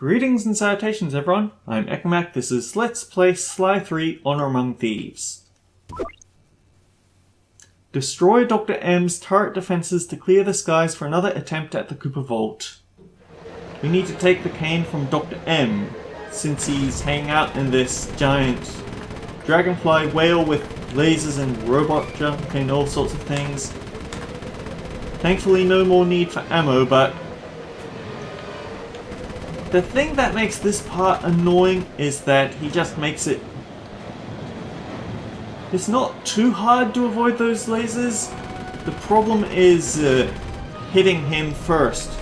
Greetings and salutations everyone, I'm Ekamac, this is Let's Play Sly 3 Honor Among Thieves. Destroy Dr. M's turret defenses to clear the skies for another attempt at the Cooper Vault. We need to take the cane from Dr. M, since he's hanging out in this giant dragonfly whale with lasers and robot jump and all sorts of things. Thankfully no more need for ammo, but the thing that makes this part annoying is that he just makes it... It's not too hard to avoid those lasers. The problem is hitting him first.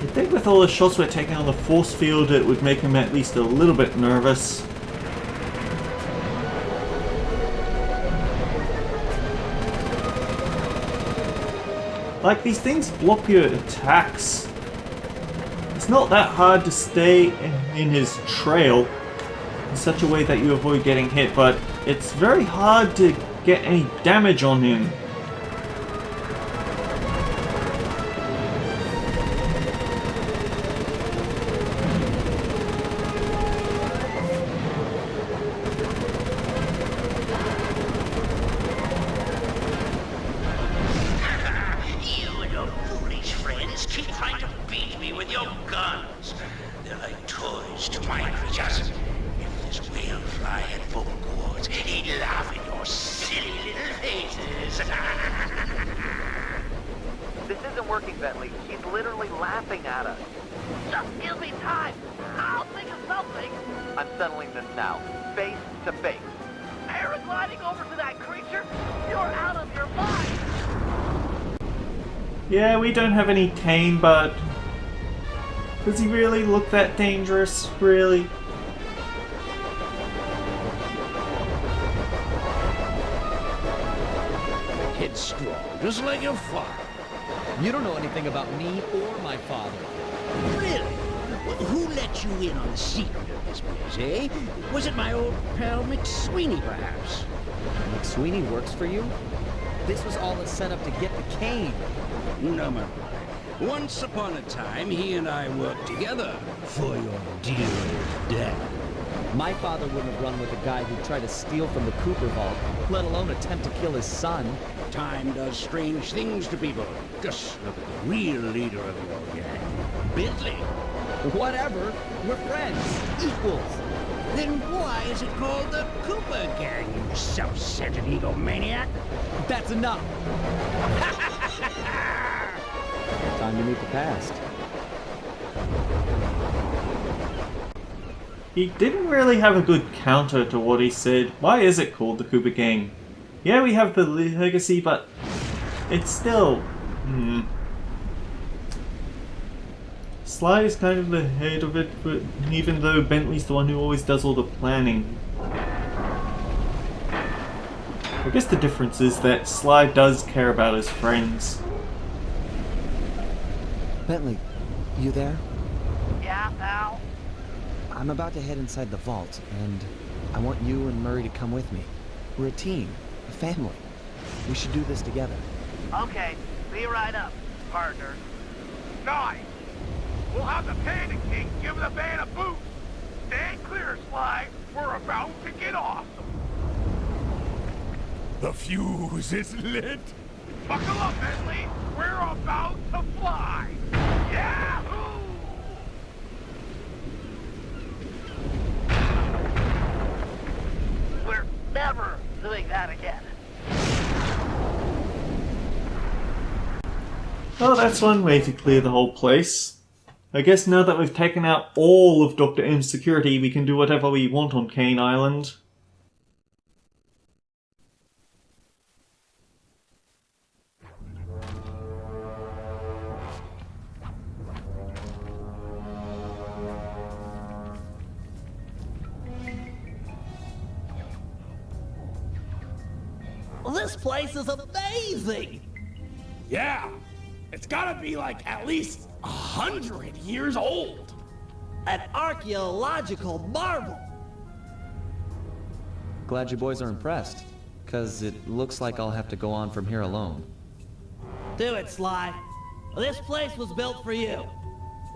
I think with all the shots we're taking on the force field, it would make him at least a little bit nervous. Like, these things block your attacks. It's not that hard to stay in his trail in such a way that you avoid getting hit, but it's very hard to get any damage on him. This isn't working, Bentley. He's literally laughing at us. Just give me time. I'll think of something. I'm settling this now. Face to face. Paragliding over to that creature? You're out of your mind. Yeah, we don't have any cane, but does he really look that dangerous? Really? Headstrong, just like your father. You don't know anything about me or my father. Really? Well, who let you in on the secret of this place, eh? Was it my old pal McSweeney, perhaps? McSweeney works for you? This was all a setup to get the cane. No, my boy. Once upon a time, he and I worked together for your dear old dad. My father wouldn't have run with a guy who tried to steal from the Cooper Vault, let alone attempt to kill his son. Time does strange things to people. Just look at the real leader of your gang, Bentley. Whatever. We're friends. Equals. Then why is it called the Cooper Gang, you self-centered egomaniac? That's enough. Time to meet the past. He didn't really have a good counter to what he said. Why is it called the Cooper Gang? Yeah, we have the legacy, but it's still... Sly is kind of the head of it, but even though Bentley's the one who always does all the planning. I guess the difference is that Sly does care about his friends. Bentley, you there? Yeah, pal? I'm about to head inside the vault, and I want you and Murray to come with me. We're a team, a family. We should do this together. Okay, be right up, partner. Nice! We'll have the Panic King give the van a boost! Stand clear, Sly! We're about to get awesome! The fuse is lit! Buckle up, Bentley! We're about to fly! Yahoo! We're never doing that again. Well, that's one way to clear the whole place. I guess now that we've taken out all of Dr. M's security, we can do whatever we want on Kane Island. This place is amazing! Yeah, it's gotta be like at least 100 years old. An archaeological marvel! Glad you boys are impressed, because it looks like I'll have to go on from here alone. Do it, Sly. This place was built for you.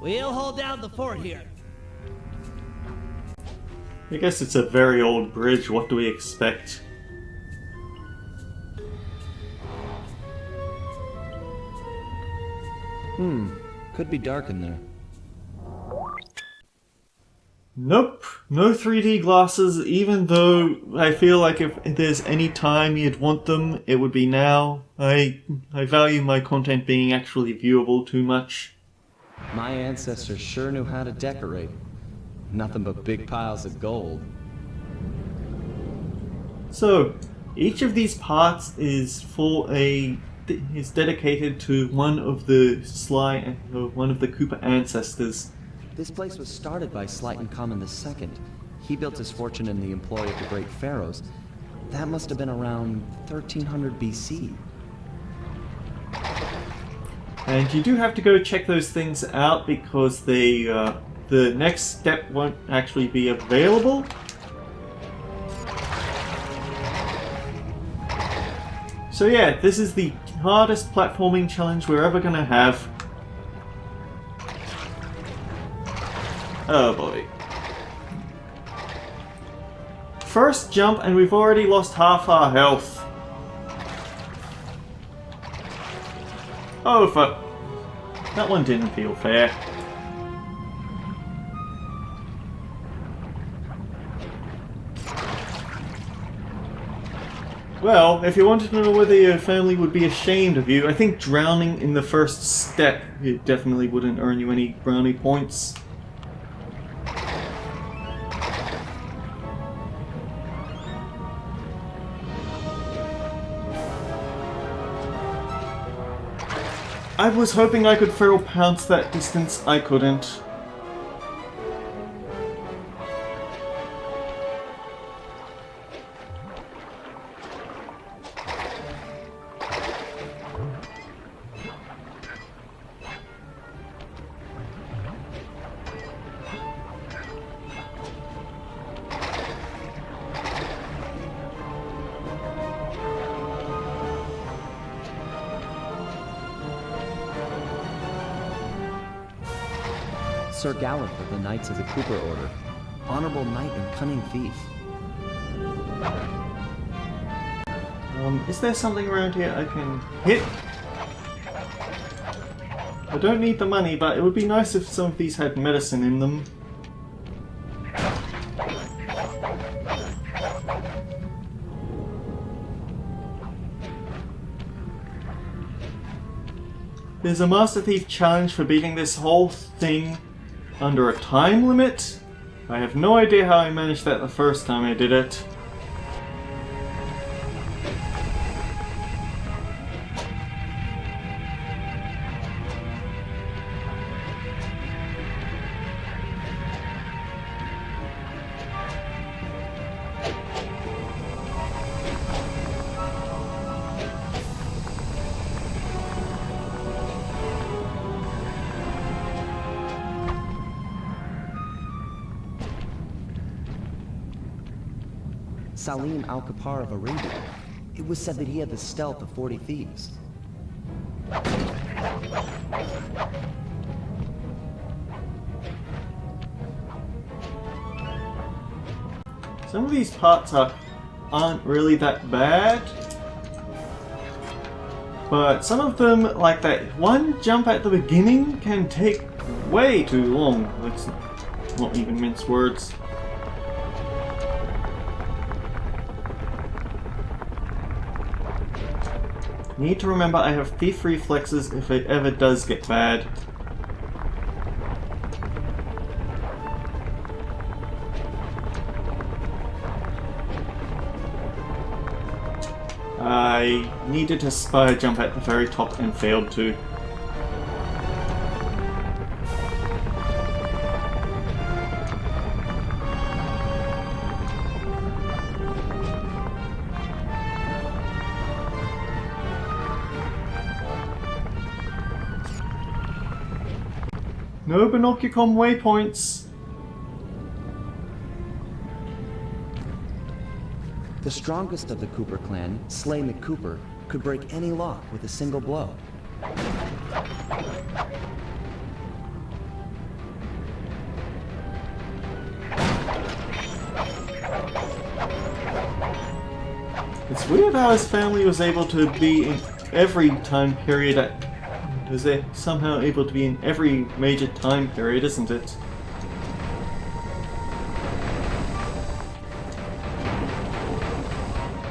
We'll hold down the fort here. I guess it's a very old bridge, what do we expect? Could be dark in there. Nope, no 3D glasses, even though I feel like if there's any time you'd want them, it would be now. I value my content being actually viewable too much. My ancestors sure knew how to decorate. Nothing but big piles of gold. So, each of these parts is is dedicated to one of the one of the Cooper ancestors. This place was started by Slyton Common II. He built his fortune in the employ of the great pharaohs. That must have been around 1300 BC. And you do have to go check those things out because the next step won't actually be available. So yeah, this is the hardest platforming challenge we're ever gonna have. Oh boy. First jump and we've already lost half our health. Oh, that one didn't feel fair. Well, if you wanted to know whether your family would be ashamed of you, I think drowning in the first step, it definitely wouldn't earn you any brownie points. I was hoping I could feral pounce that distance, I couldn't. Sir Gallant of the Knights of the Cooper Order. Honorable knight and cunning thief. Is there something around here I can hit? I don't need the money, but it would be nice if some of these had medicine in them. There's a Master Thief challenge for beating this whole thing under a time limit. I have no idea how I managed that the first time I did it. Salim al-Kapar of Arabia. It was said that he had the stealth of 40 thieves. Some of these parts aren't really that bad. But some of them, like that one jump at the beginning, can take way too long. Let's not even mince words. Need to remember I have thief reflexes if it ever does get bad. I needed to spire jump at the very top and failed to. No Binocucom waypoints. The strongest of the Cooper clan, Slay McCooper, could break any lock with a single blow. It's weird how his family was able to be in every time period was they somehow able to be in every major time period, isn't it?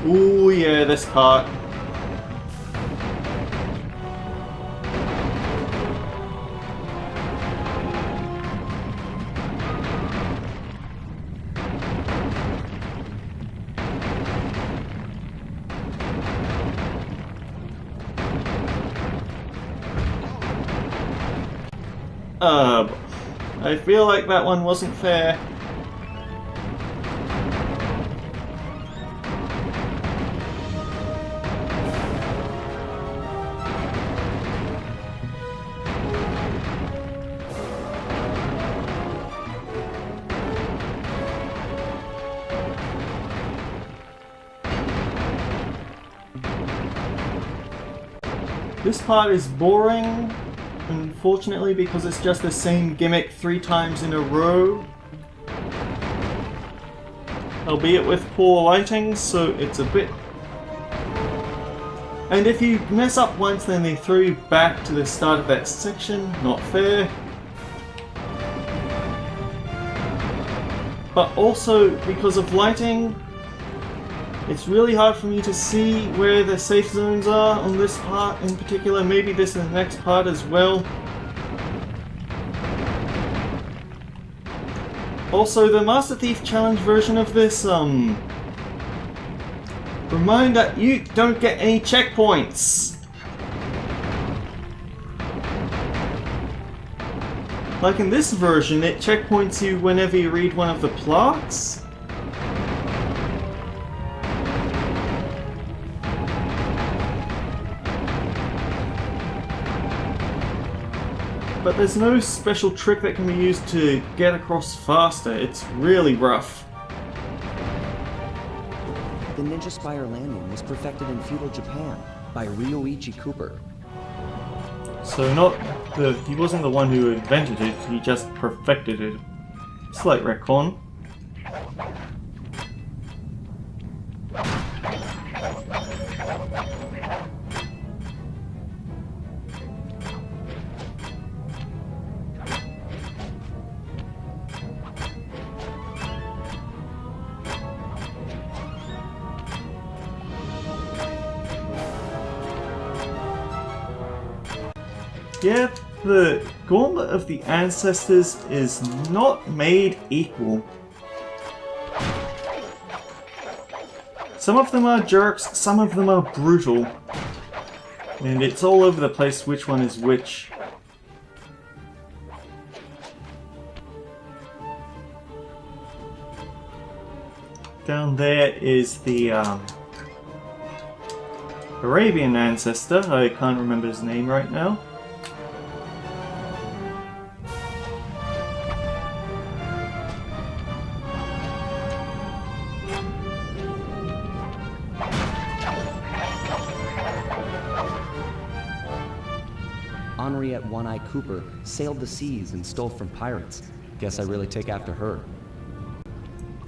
Ooh yeah, this part. I feel like that one wasn't fair. This part is boring, unfortunately, because it's just the same gimmick 3 times in a row. Albeit with poor lighting, so it's a bit... And if you mess up once, then they throw you back to the start of that section. Not fair. But also, because of lighting, it's really hard for me to see where the safe zones are on this part in particular. Maybe this is the next part as well. Also, the Master Thief Challenge version of this, remind that you don't get any checkpoints. Like in this version, it checkpoints you whenever you read one of the plaques. But there's no special trick that can be used to get across faster. It's really rough. The Ninja Spire landing was perfected in feudal Japan by Ryoichi Cooper. So he wasn't the one who invented it, he just perfected it. Slight retcon. Yeah, the Gauntlet of the Ancestors is not made equal. Some of them are jerks, some of them are brutal. And it's all over the place which one is which. Down there is the Arabian ancestor. I can't remember his name right now. Henriette One-Eye Cooper sailed the seas and stole from pirates. Guess I really take after her.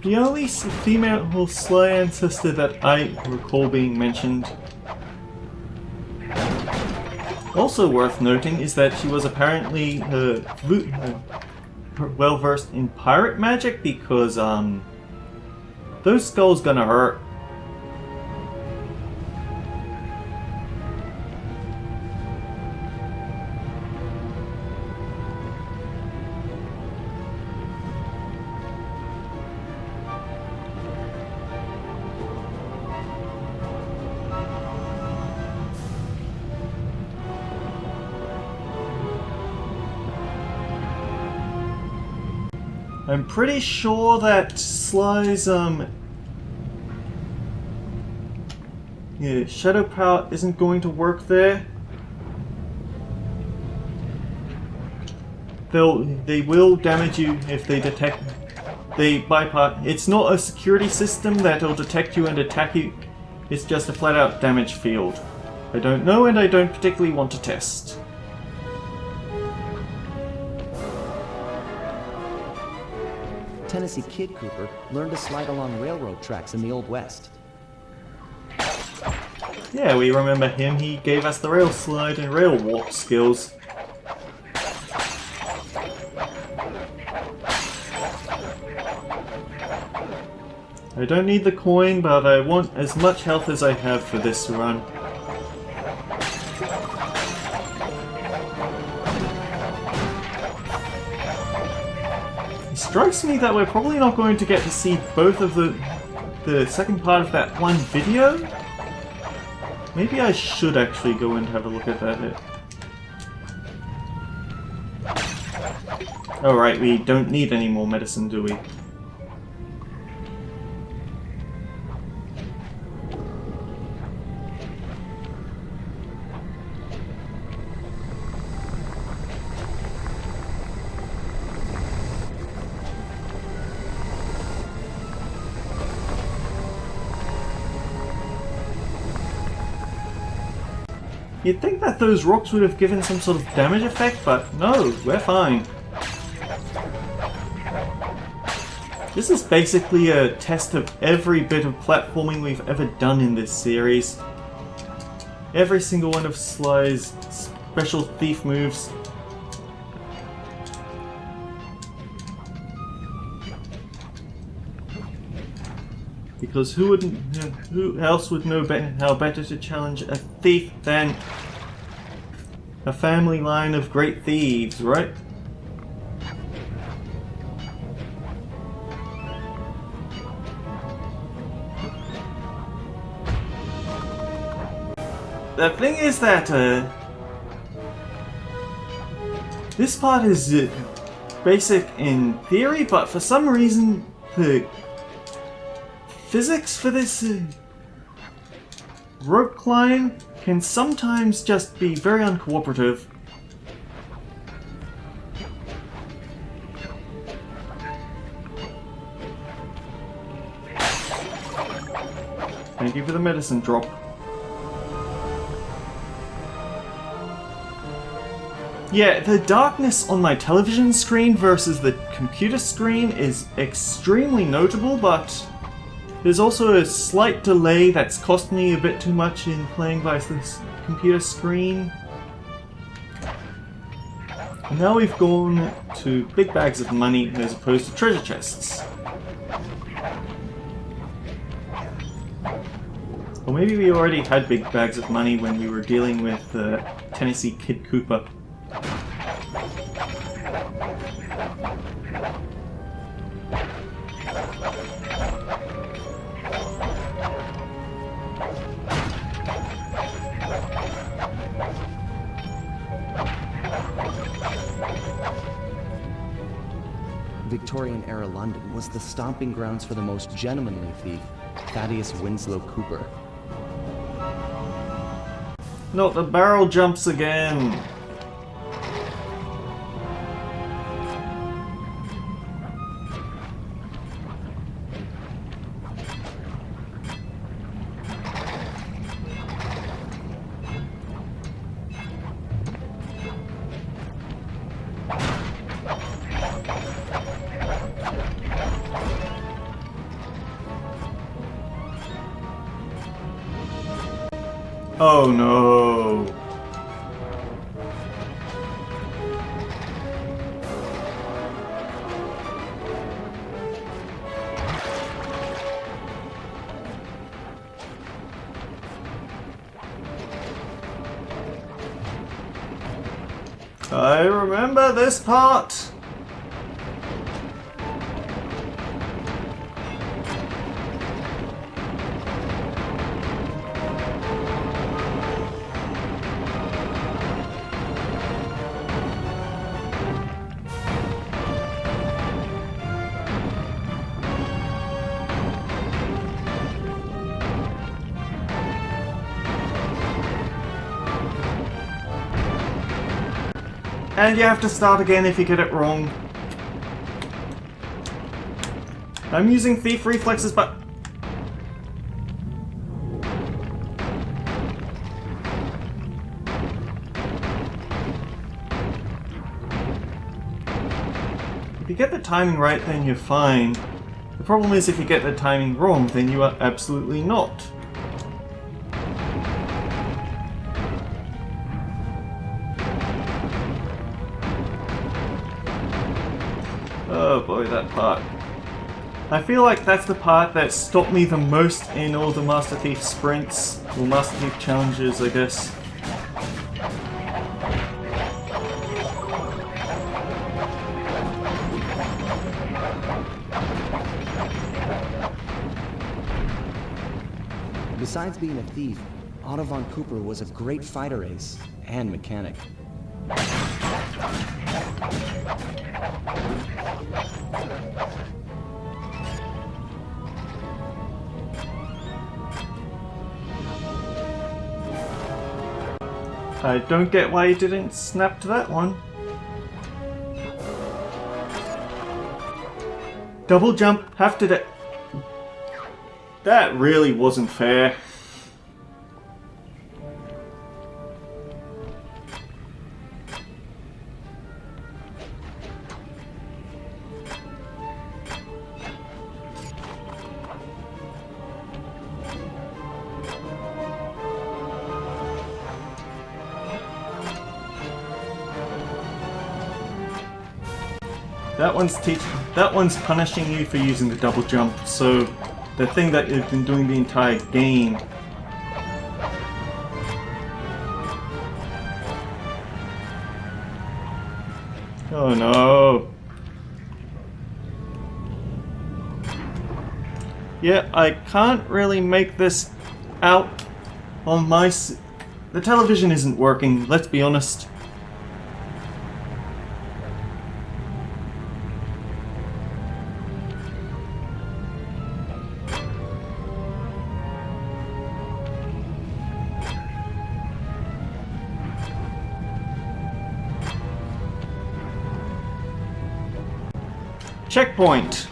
The only female Slay ancestor that I recall being mentioned. Also worth noting is that she was apparently well versed in pirate magic, because those skulls gonna hurt. I'm pretty sure that Sly's, yeah, shadow power isn't going to work there. They will damage you if they detect... They bypass... It's not a security system that'll detect you and attack you. It's just a flat-out damage field. I don't know, and I don't particularly want to test. Tennessee Kid Cooper learned to slide along railroad tracks in the Old West. Yeah, we remember him. He gave us the rail slide and rail walk skills. I don't need the coin, but I want as much health as I have for this run. It strikes me that we're probably not going to get to see both of the second part of that one video. Maybe I should actually go and have a look at that. Alright, we don't need any more medicine, do we? You'd think that those rocks would have given some sort of damage effect, but no, we're fine. This is basically a test of every bit of platforming we've ever done in this series. Every single one of Sly's special thief moves. Because who else would know how better to challenge a thief than a family line of great thieves, right? The thing is that this part is basic in theory, but for some reason the physics for this rope climb can sometimes just be very uncooperative. Thank you for the medicine drop. Yeah, the darkness on my television screen versus the computer screen is extremely notable, but there's also a slight delay that's cost me a bit too much in playing by this computer screen. And now we've gone to big bags of money as opposed to treasure chests. Or maybe we already had big bags of money when we were dealing with Tennessee Kid Cooper. Victorian-era London was the stomping grounds for the most gentlemanly thief, Thaddeus Winslow Cooper. Not the barrel jumps again! Oh no! I remember this part! And you have to start again if you get it wrong. I'm using thief reflexes, but... if you get the timing right, then you're fine. The problem is if you get the timing wrong, then you are absolutely not. Oh boy, that part. I feel like that's the part that stopped me the most in all the Master Thief sprints, or Master Thief challenges, I guess. Besides being a thief, Otto von Cooper was a great fighter ace and mechanic. I don't get why you didn't snap to that one. Double jump, have to that really wasn't fair. That one's punishing you for using the double jump, so the thing that you've been doing the entire game. Oh no. Yeah, I can't really make this out on my... The television isn't working, let's be honest. Checkpoint!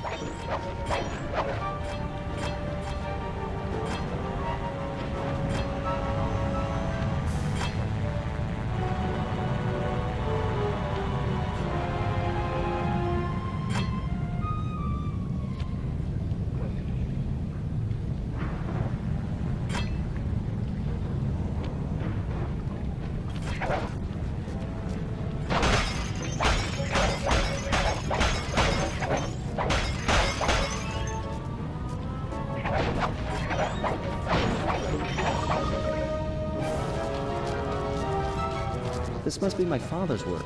This must be my father's work.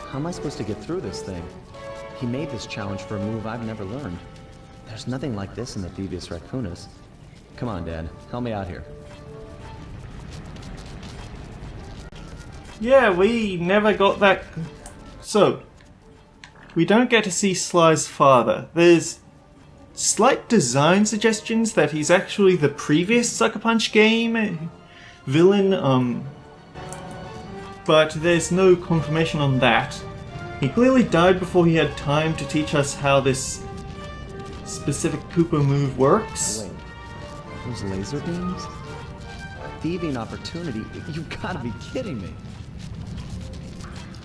How am I supposed to get through this thing? He made this challenge for a move I've never learned. There's nothing like this in the Thieves Raccoonus. Come on, Dad. Help me out here. Yeah, we never got that... So, we don't get to see Sly's father. There's slight design suggestions that he's actually the previous Sucker Punch game villain, but there's no confirmation on that. He clearly died before he had time to teach us how this specific Koopa move works. Wait, those laser beams? Thieving opportunity? You've gotta be kidding me.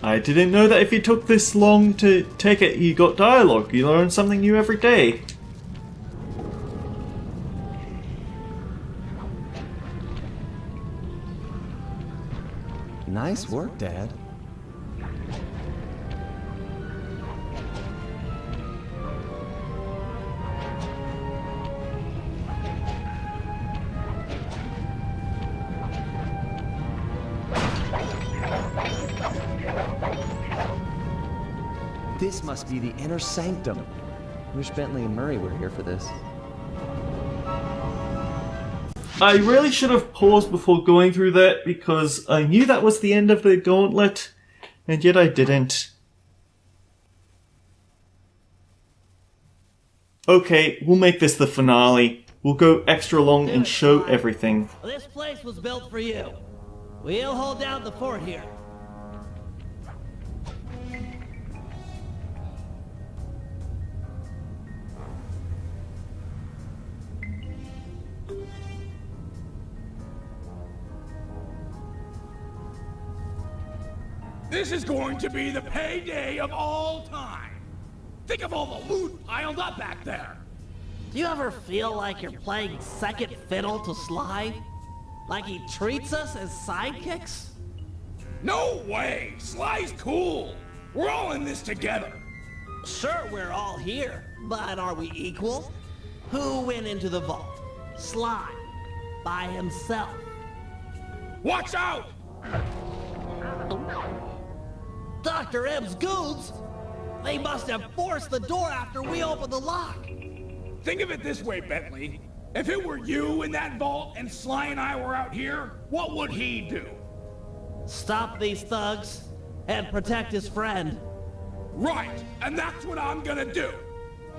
I didn't know that if you took this long to take it, you got dialogue. You learn something new every day. Nice work, Dad. This must be the inner sanctum. Wish Bentley and Murray were here for this. I really should have paused before going through that because I knew that was the end of the gauntlet, and yet I didn't. Okay, we'll make this the finale. We'll go extra long and show everything. This place was built for you. We'll hold down the fort here. This is going to be the payday of all time. Think of all the loot piled up back there. Do you ever feel like you're playing second fiddle to Sly? Like he treats us as sidekicks? No way! Sly's cool. We're all in this together. Sure, we're all here, but are we equal? Who went into the vault? Sly, by himself. Watch out! Dr. M's goons? They must have forced the door after we opened the lock. Think of it this way, Bentley. If it were you in that vault and Sly and I were out here, what would he do? Stop these thugs and protect his friend. Right, and that's what I'm gonna do.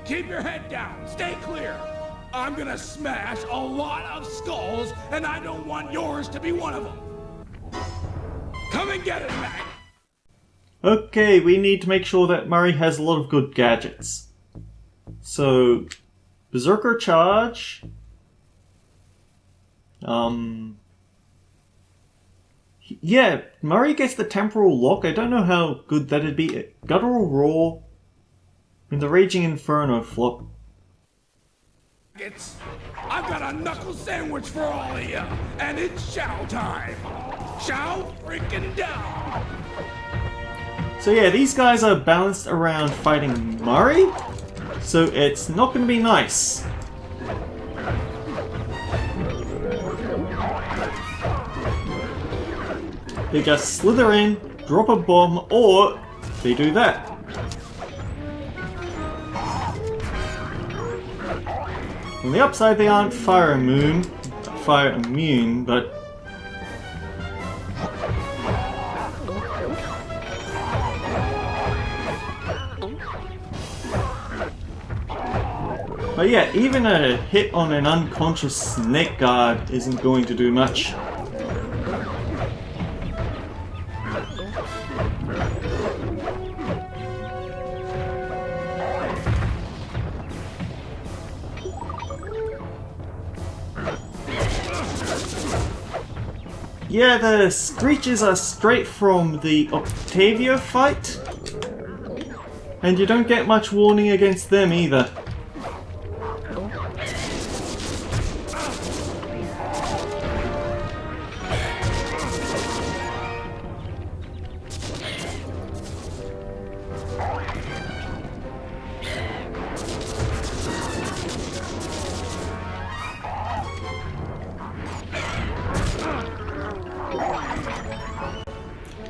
Keep your head down, stay clear. I'm gonna smash a lot of skulls, and I don't want yours to be one of them. Come and get it, Mac. Okay, we need to make sure that Murray has a lot of good gadgets. So, Berserker Charge. Yeah, Murray gets the Temporal Lock. I don't know how good that'd be. Guttural Roar. And the Raging Inferno Flop. I've got a knuckle sandwich for all of you, and it's chow time. Chow freaking down. So yeah, these guys are balanced around fighting Murray, so it's not going to be nice. They just slither in, drop a bomb, or they do that. On the upside, they aren't fire immune, but yeah, even a hit on an unconscious snake guard isn't going to do much. Yeah, the screeches are straight from the Octavia fight, and you don't get much warning against them either.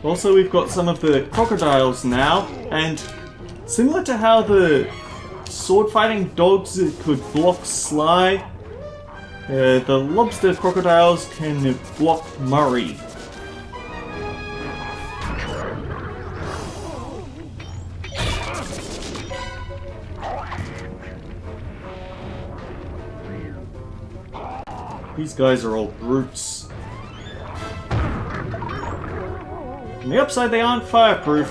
Also, we've got some of the crocodiles now, and similar to how the sword-fighting dogs could block Sly, the lobster crocodiles can block Murray. These guys are all brutes. On the upside, they aren't fireproof.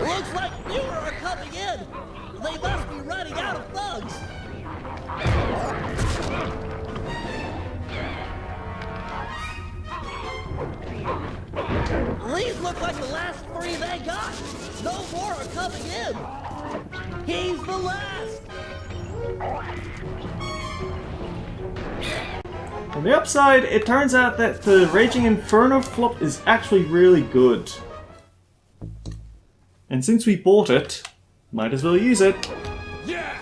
Looks like fewer are coming in. They must be running out of thugs. These look like the last three they got. No more are coming in. He's the last. On the upside, it turns out that the Raging Inferno flop is actually really good. And since we bought it, might as well use it. Yeah!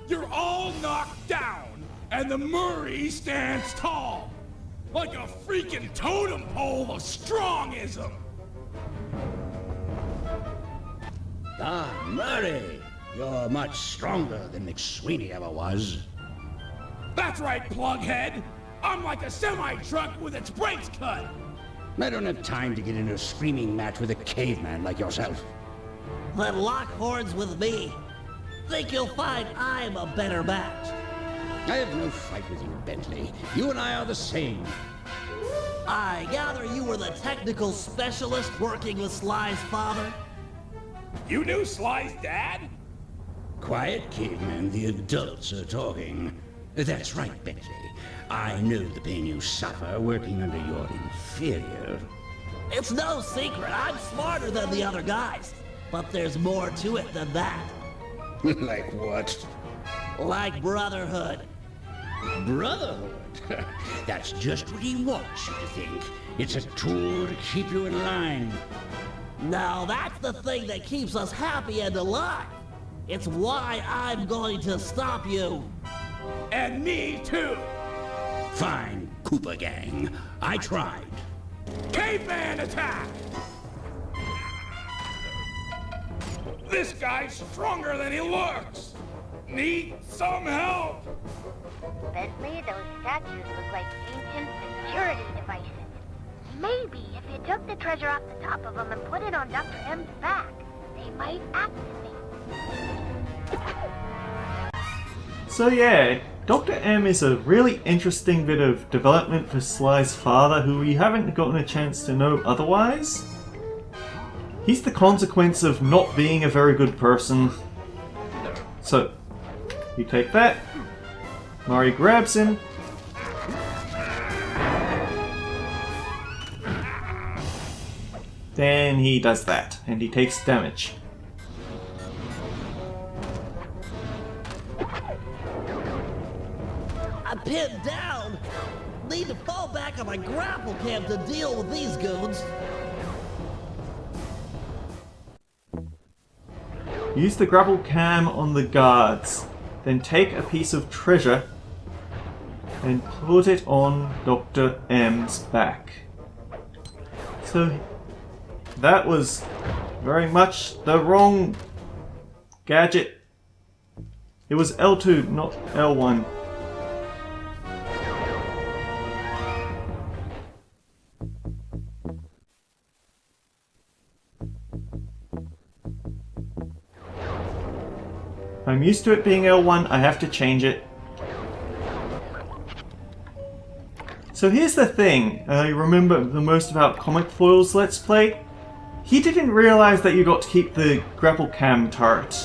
You're all knocked down, and the Murray stands tall. Like a freaking totem pole of strongism. Ah, Murray. You're much stronger than McSweeney ever was. That's right, plughead. I'm like a semi-truck with its brakes cut. I don't have time to get into a screaming match with a caveman like yourself. Then lock horns with me. Think you'll find I'm a better match. I have no fight with you, Bentley. You and I are the same. I gather you were the technical specialist working with Sly's father? You knew Sly's dad? Quiet, caveman. The adults are talking. That's right, Bentley. I know the pain you suffer working under your inferior. It's no secret, I'm smarter than the other guys. But there's more to it than that. Like what? Like brotherhood. Brotherhood? That's just what he wants you to think. It's a tool to keep you in line. Now that's the thing that keeps us happy and alive. It's why I'm going to stop you. And me too. Fine, Cooper Gang. I tried. Caveman attack! This guy's stronger than he looks. Need some help? Bentley, those statues look like ancient security devices. Maybe if you took the treasure off the top of them and put it on Dr. M's back, they might activate. So yeah, Dr. M is a really interesting bit of development for Sly's father, who we haven't gotten a chance to know otherwise. He's the consequence of not being a very good person. So, you take that. Mari grabs him. Then he does that, and he takes damage. I'm pinned down. Need to fall back on my grapple cam to deal with these goons. Use the grapple cam on the guards. Then take a piece of treasure and put it on Dr. M's back. So that was very much the wrong gadget. It was L2, not L1. I'm used to it being L1, I have to change it. So here's the thing, I remember the most about Comic Foil's Let's Play. He didn't realise that you got to keep the grapple cam turret.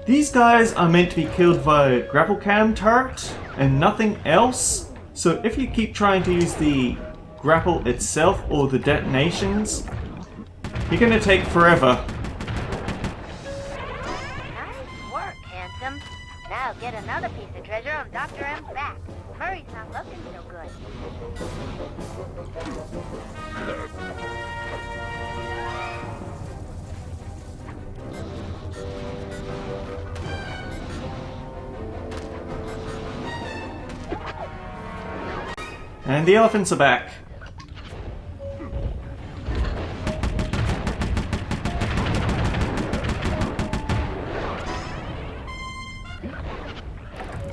These guys are meant to be killed via grapple cam turret and nothing else. So if you keep trying to use the grapple itself or the detonations, you're going to take forever. Nice work, handsome. Now get another piece of treasure on Dr. M's back. Murray's not looking so good. And the elephants are back.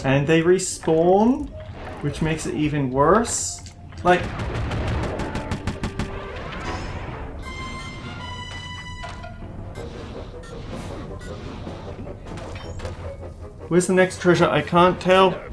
And they respawn, which makes it even worse. Like, where's the next treasure? I can't tell.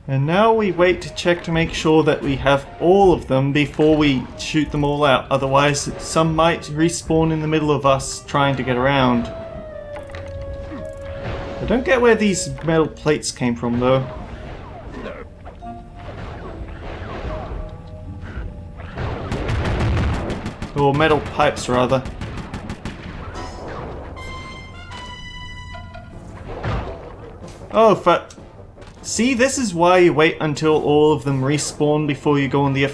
And now we wait to check to make sure that we have all of them before we shoot them all out. Otherwise, some might respawn in the middle of us trying to get around. I don't get where these metal plates came from, though. Or metal pipes, rather. Oh, fuck. See, this is why you wait until all of them respawn before you go on the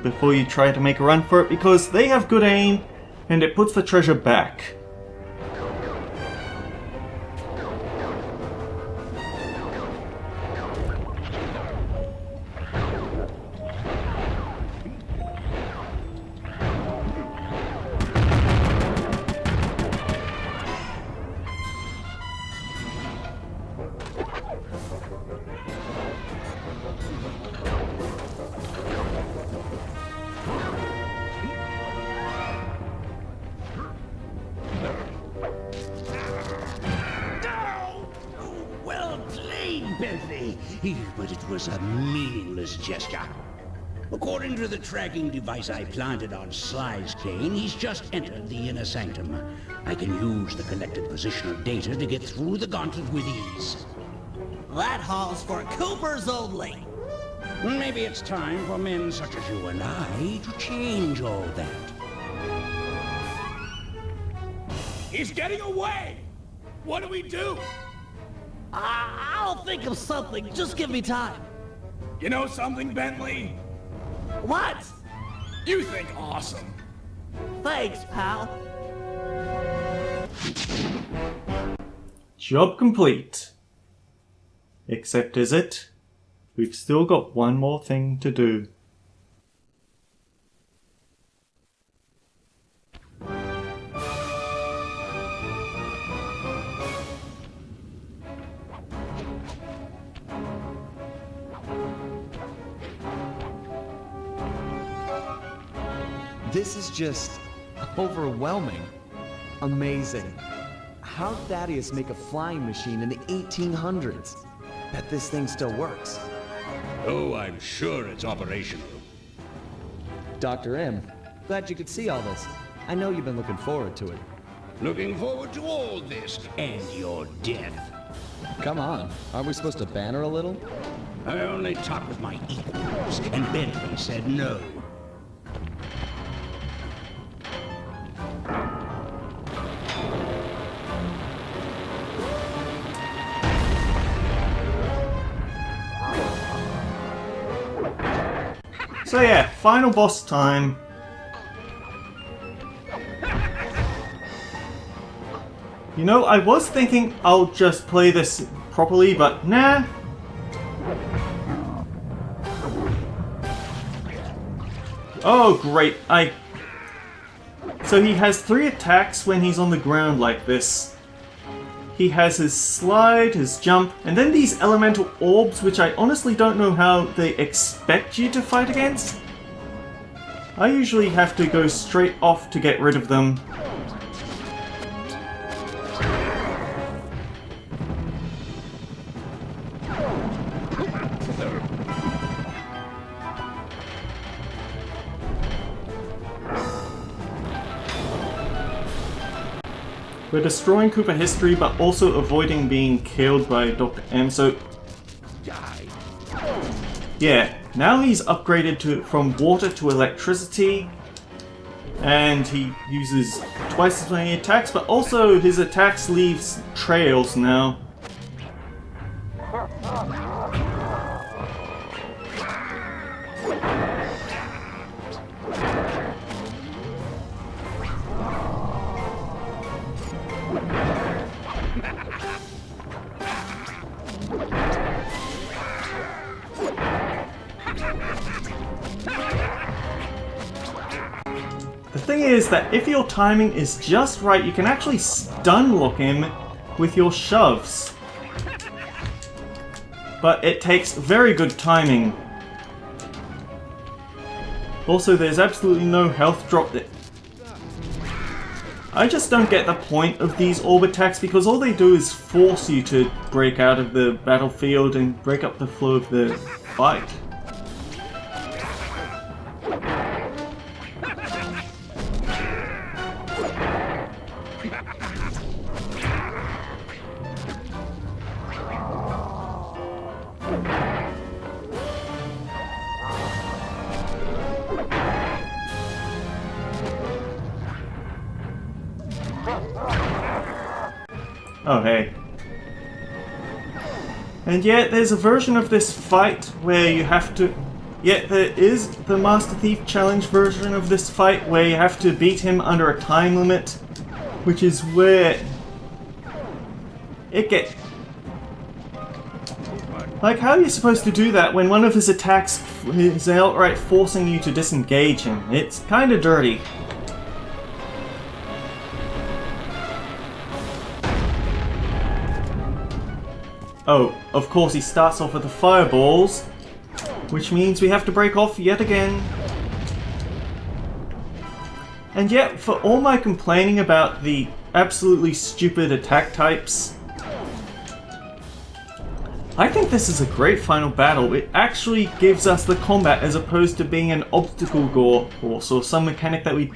before you try to make a run for it, because they have good aim and it puts the treasure back. But it was a meaningless gesture. According to the tracking device I planted on Sly's cane, he's just entered the inner sanctum. I can use the collected positional data to get through the gauntlet with ease. That hall's for Coopers only. Maybe it's time for men such as you and I to change all that. He's getting away! What do we do? I'll think of something. Just give me time. You know something, Bentley? What? You think awesome. Thanks, pal. Job complete. Except, is it? We've still got one more thing to do. This is just overwhelming. Amazing. How'd Thaddeus make a flying machine in the 1800s? Bet this thing still works. Oh, I'm sure it's operational. Dr. M, glad you could see all this. I know you've been looking forward to it. Looking forward to all this and your death. Come on, aren't we supposed to banter a little? I only talked with my equals, and Bentley said no. So yeah, final boss time. You know, I was thinking I'll just play this properly, but nah. Oh great, So he has 3 attacks when he's on the ground like this. He has his slide, his jump, and then these elemental orbs, which I honestly don't know how they expect you to fight against. I usually have to go straight off to get rid of them. We're destroying Cooper history, but also avoiding being killed by Dr. M, so... yeah, now he's upgraded from water to electricity, and he uses twice as many attacks, but also his attacks leaves trails now. The thing is that if your timing is just right, you can actually stun lock him with your shoves. But it takes very good timing. Also, there's absolutely no health drop. I just don't get the point of these orb attacks because all they do is force you to break out of the battlefield and break up the flow of the fight. Oh hey. And yet there's a version of this fight where you have to... Yet there is the Master Thief Challenge version of this fight where you have to beat him under a time limit, which is where it gets... Like, how are you supposed to do that when one of his attacks is outright forcing you to disengage him? It's kinda dirty. Oh, of course he starts off with the fireballs, which means we have to break off yet again. And yet, for all my complaining about the absolutely stupid attack types, I think this is a great final battle. It actually gives us the combat as opposed to being an obstacle course or some mechanic that we...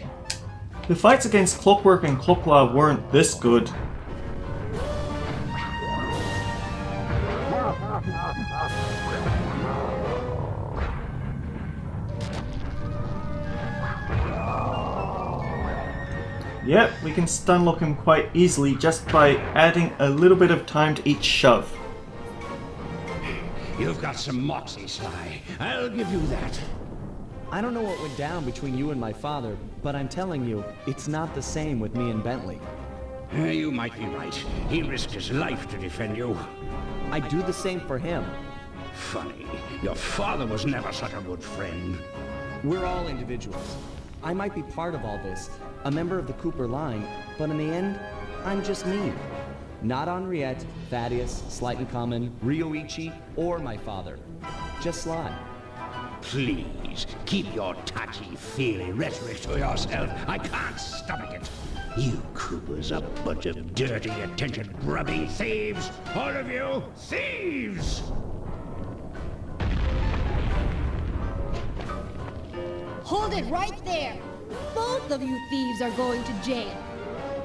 The fights against Clockwork and Clockla weren't this good. Yep, we can stun lock him quite easily just by adding a little bit of time to each shove. You've got some moxie, Sly. I'll give you that. I don't know what went down between you and my father, but I'm telling you, it's not the same with me and Bentley. You might be right. He risked his life to defend you. I do the same for him. Funny. Your father was never such a good friend. We're all individuals. I might be part of all this, a member of the Cooper line, but in the end, I'm just me. Not Henriette, Thaddeus, Slighton Common, Ryoichi, or my father. Just Sly. Please, keep your touchy-feely rhetoric to yourself. I can't stomach it. You Coopers, a bunch of dirty, attention-grubbing thieves! All of you, thieves! Hold it right there! Both of you thieves are going to jail.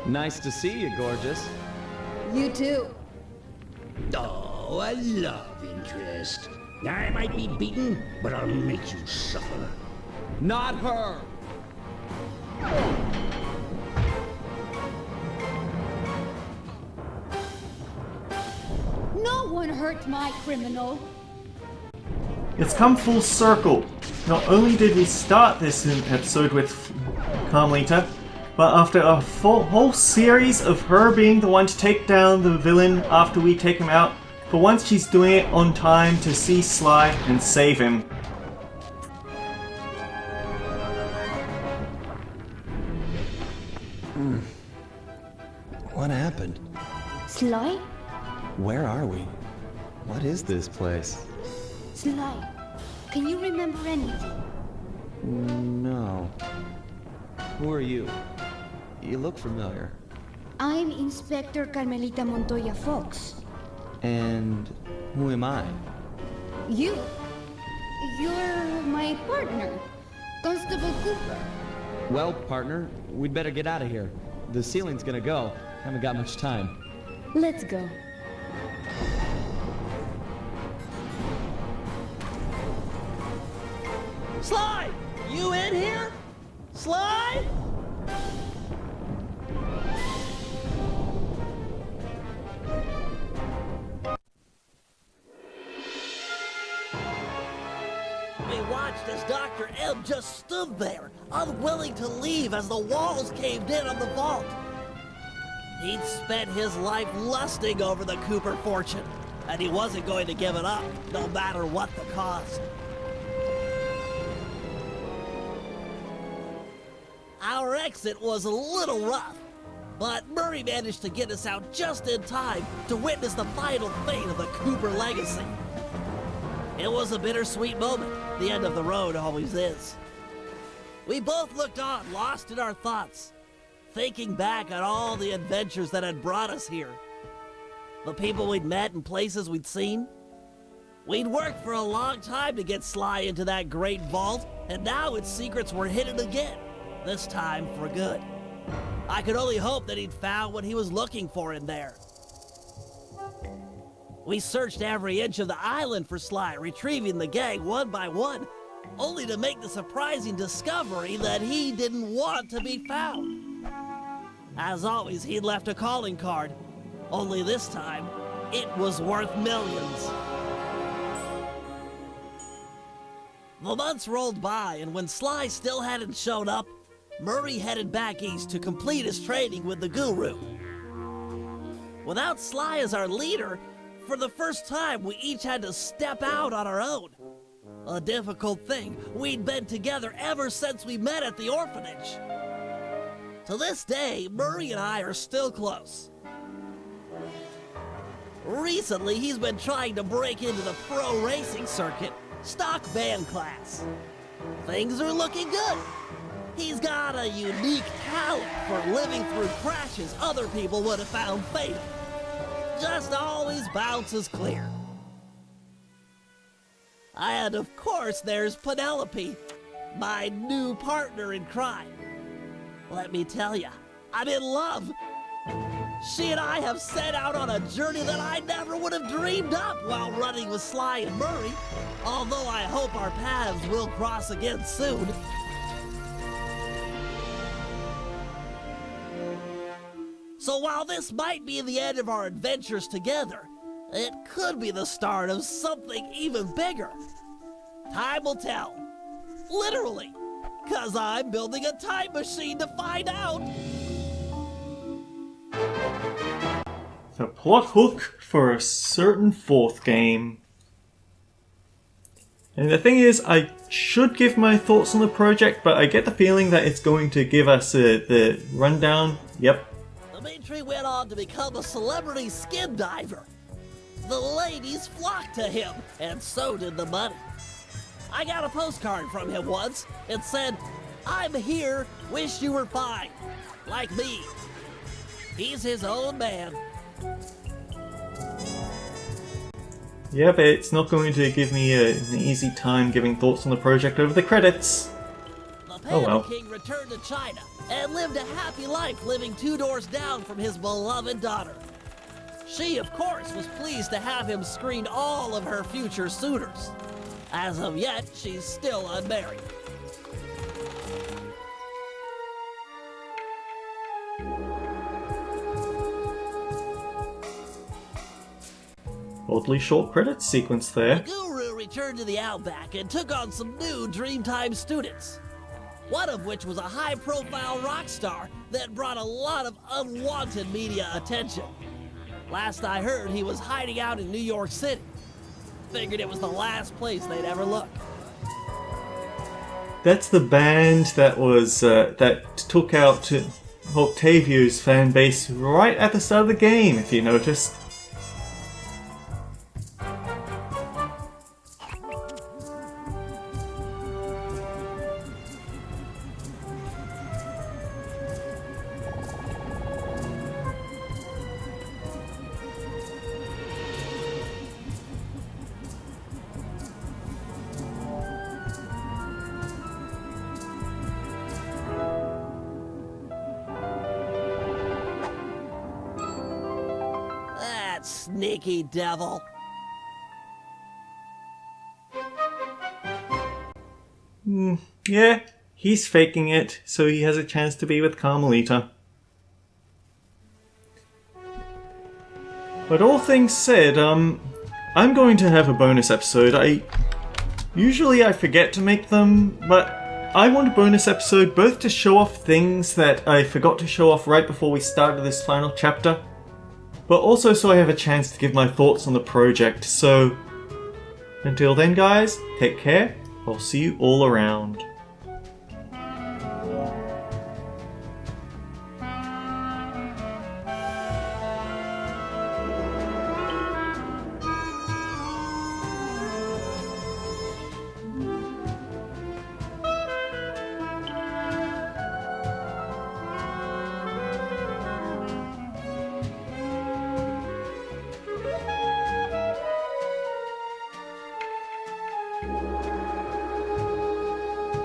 Nice to see you, gorgeous. You too. Oh, a love interest. I might be beaten, but I'll make you suffer. Not her! No one hurt my criminal. It's come full circle. Not only did we start this episode with Carmelita, but after a whole series of her being the one to take down the villain after we take him out, for once she's doing it on time to see Sly and save him. What happened? Sly? Where are we? What is this place? Sly, can you remember anything? No. Who are you? You look familiar. I'm Inspector Carmelita Montoya Fox. And who am I? You're my partner, Constable Cooper. Well, partner, we'd better get out of here. The ceiling's gonna go. Haven't got much time. Let's go. Sly! You in here? Sly? We watched as Dr. M just stood there, unwilling to leave as the walls caved in on the vault. He'd spent his life lusting over the Cooper fortune, and he wasn't going to give it up, no matter what the cost. Our exit was a little rough, but Murray managed to get us out just in time to witness the final fate of the Cooper legacy. It was a bittersweet moment. The end of the road always is. We both looked on, lost in our thoughts, thinking back on all the adventures that had brought us here. The people we'd met and places we'd seen. We'd worked for a long time to get Sly into that great vault, and now its secrets were hidden again, this time for good. I could only hope that he'd found what he was looking for in there. We searched every inch of the island for Sly, retrieving the gang one by one, only to make the surprising discovery that he didn't want to be found. As always, he'd left a calling card, only this time, it was worth millions. The months rolled by, and when Sly still hadn't shown up, Murray headed back east to complete his training with the Guru. Without Sly as our leader, for the first time, we each had to step out on our own. A difficult thing. We'd been together ever since we met at the orphanage. To this day, Murray and I are still close. Recently, he's been trying to break into the pro racing circuit, stock van class. Things are looking good. He's got a unique talent for living through crashes other people would have found fatal. Just always bounces clear. And of course, there's Penelope, my new partner in crime. Let me tell ya, I'm in love. She and I have set out on a journey that I never would have dreamed up while running with Sly and Murray, although I hope our paths will cross again soon. So while this might be the end of our adventures together, it could be the start of something even bigger. Time will tell. Literally. 'Cause I'm building a time machine to find out. The plot hook for a certain fourth game. And the thing is, I should give my thoughts on the project, but I get the feeling that it's going to give us the rundown. Yep. Dimitri went on to become a celebrity skin diver. The ladies flocked to him, and so did the money. I got a postcard from him once. It said, "I'm here, wish you were fine." Like me. He's his own man. Yeah, but it's not going to give me an easy time giving thoughts on the project over the credits. The Oh Panda well. King returned to China and lived a happy life living 2 doors down from his beloved daughter. She, of course, was pleased to have him screen all of her future suitors. As of yet, she's still unmarried. Oddly short credits sequence there. The Guru returned to the Outback and took on some new Dreamtime students. One of which was a high-profile rock star that brought a lot of unwanted media attention. Last I heard, he was hiding out in New York City. Figured it was the last place they'd ever look. That's the band that was that took out Octavio's fan base right at the start of the game, if you noticed. That sneaky devil. Yeah, he's faking it so he has a chance to be with Carmelita. But all things said, I'm going to have a bonus episode. Usually I forget to make them, but I want a bonus episode both to show off things that I forgot to show off right before we started this final chapter, but also so I have a chance to give my thoughts on the project. So, until then guys, take care, I'll see you all around.